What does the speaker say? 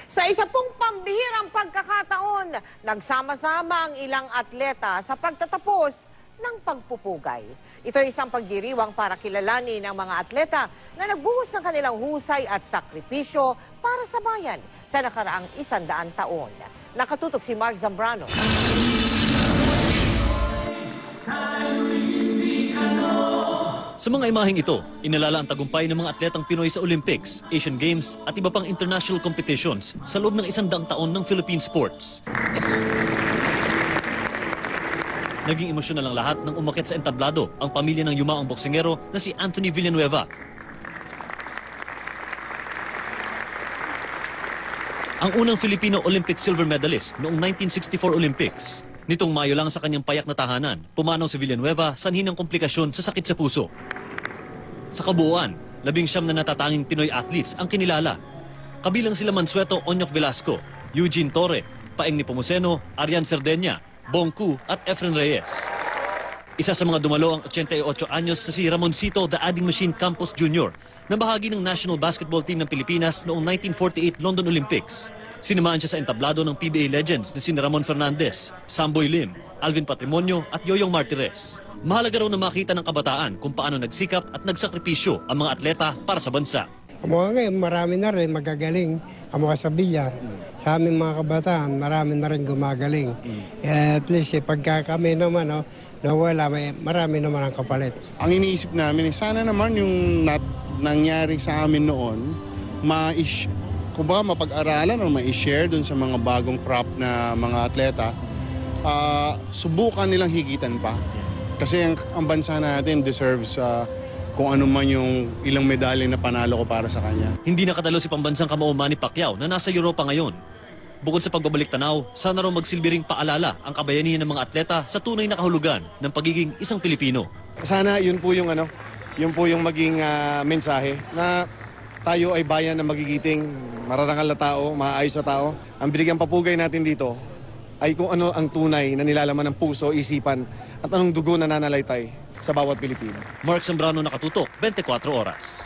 Sa isa pong pambihirang pagkakataon, nagsama-sama ang ilang atleta sa pagtatapos ng pagpupugay. Ito ay isang pagdiriwang para kilalanin ng mga atleta na nagbuhos ng kanilang husay at sakripisyo para sa bayan sa nakaraang 100 taon. Nakatutok si Mark Zambrano. Sa mga imaheng ito, inalala ang tagumpay ng mga atletang Pinoy sa Olympics, Asian Games at iba pang international competitions sa loob ng 100 taon ng Philippine sports. Naging emosyonal ang lahat nang umakyat sa entablado ang pamilya ng yumaong boksingero na si Anthony Villanueva. Ang unang Filipino Olympic silver medalist noong 1964 Olympics. Nitong Mayo lang sa kanyang payak na tahanan, pumanaw si Villanueva sanhin ng komplikasyon sa sakit sa puso. Sa kabuuan, 19 na natatanging Pinoy athletes ang kinilala. Kabilang sila Mansueto Onyok Velasco, Eugene Torre, Paeng Nepomuceno, Arian Cerdeña, Bong Ku at Efren Reyes. Isa sa mga dumalo ang 88 anyos na si Ramoncito The Adding Machine Campos Jr. na bahagi ng National Basketball Team ng Pilipinas noong 1948 London Olympics. Sinamahan siya sa entablado ng PBA legends na sina Ramon Fernandez, Samboy Lim, Alvin Patrimonio at Yoyong Martires. Mahalaga raw na makita ng kabataan kung paano nagsikap at nagsakripisyo ang mga atleta para sa bansa. Mga ngayon, marami na rin magagaling ang mga sa bilyar. Sa aming mga kabataan, marami na rin gumagaling. At least, pagka kami naman, nawala, marami naman ang kapalit. Ang iniisip namin, sana naman yung nangyari sa amin noon, mapag-aralan o ma-share dun sa mga bagong crop na mga atleta, subukan nilang higitan pa. Kasi ang bansa natin deserves kung ano man yung ilang medalya na panalo ko para sa kanya. Hindi nakadalo si pambansang kamao Manny Pacquiao na nasa Europa ngayon. Bukod sa pagbabalik tanaw, sana raw magsilbi ring paalala ang kabayanihan ng mga atleta sa tunay na kahulugan ng pagiging isang Pilipino. Sana yun po yung maging mensahe na tayo ay bayan na magigiting, mararangal na tao, maayos na tao. Ang binigyang papugay natin dito ay kung ano ang tunay na nilalaman ng puso, isipan at anong dugo na nananalaytay sa bawat Pilipino. Mark Zambrano, Nakatutok, 24 Oras.